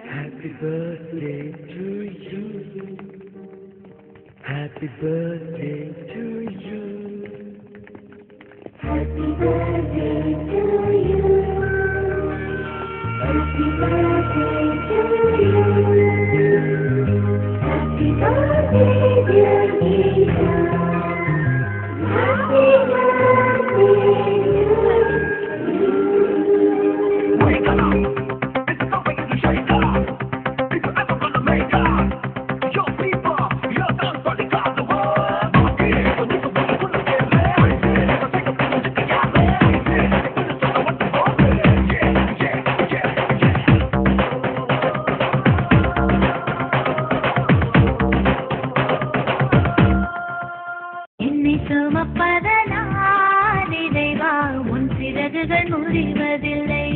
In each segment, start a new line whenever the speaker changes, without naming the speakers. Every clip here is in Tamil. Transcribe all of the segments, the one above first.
Happy birthday to you. Happy birthday to you.
Happy birthday to you. Happy birthday to you. Happy birthday, dear Gita. Happy birthday to you.
Wake up! It's a company to shake up. If you're ever gonna make up, your people, your dance for the God of war.
என்னை சுமப்பதனால் இறைவா உன் சிறகுகள் முறிவதில்லை,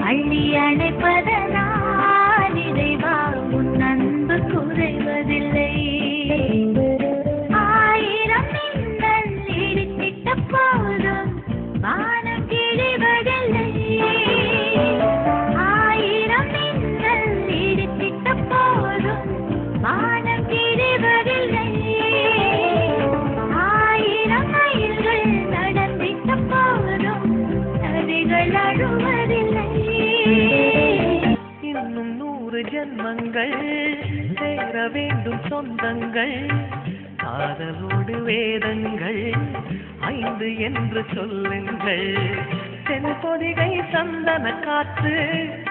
அள்ளி அணைப்பதனால் இறைவா உன் அன்பு குறைவதில்லை. ஆயிரம் மின்னல் இடித்திட்ட போதும் வானம் கிழிவதில்லை, ஆயிரம் மின்னல் இடித்திட்ட போதும் வானம் கிழிவதில்லை. ஆயிரம் மைல்கள் நடந்திட்ட போதும் நதிகள் அழுவதில்லை.
இன்னும் 100 ஜென்மங்கள் சேர வேண்டும் சொந்தங்கள், காதலோடு வேதங்கள் 5 என்று சொல்லுங்கள். தென்பொதிகை சந்தன காற்று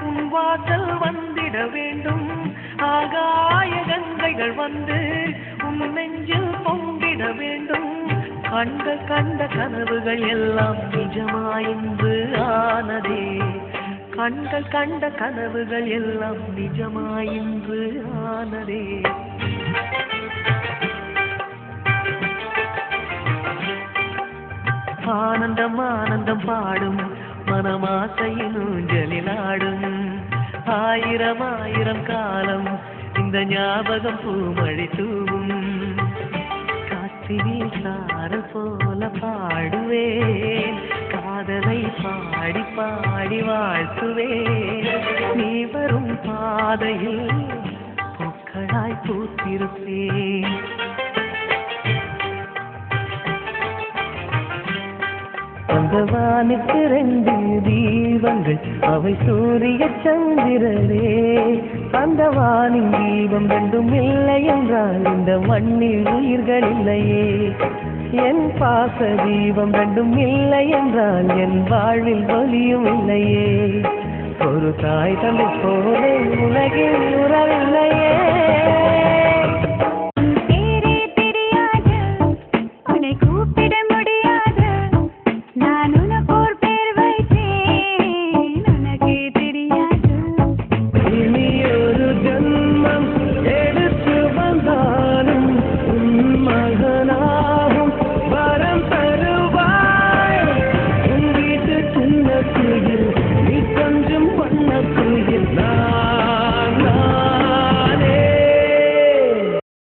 உன் வாசல் வந்திட வேண்டும், ஆகாய கங்கைகள் வந்து உன் நெஞ்சில் பொங்கிட வேண்டும். கண்கள் கண்ட கனவுகள் எல்லாம் நிஜமாயின்று ஆனதே, கண்கள் கண்ட கனவுகள் எல்லாம் நிஜமாயின்று ஆனதே. ஆனந்தம் ஆனந்தம் பாடும் மனமாசையின் ஊஞ்சலிலாடும், ஆயிரம் ஆயிரம் காலம் இந்த ஞாபகம் பூமழை தூவும். காற்றினில் சாரல் போல பாடுவேன், காதலை பாடி பாடி வாழ்த்துவேன். நீ வரும் பாதையில் பூக்களாய் பூத்திருப்பேன். அந்த வானுக்கு 2 தீபங்கள், அவை சூரிய சந்திரரே. அந்த வானின் தீபம் 2 இல்லை என்றால் இந்த மண்ணில் உயிர்கள் இல்லையே. என் பாச தீபம் 2 இல்லை என்றால் என் வாழ்வில் ஒளியும் இல்லையே. ஒரு தாய் தந்தை போலே உலகில்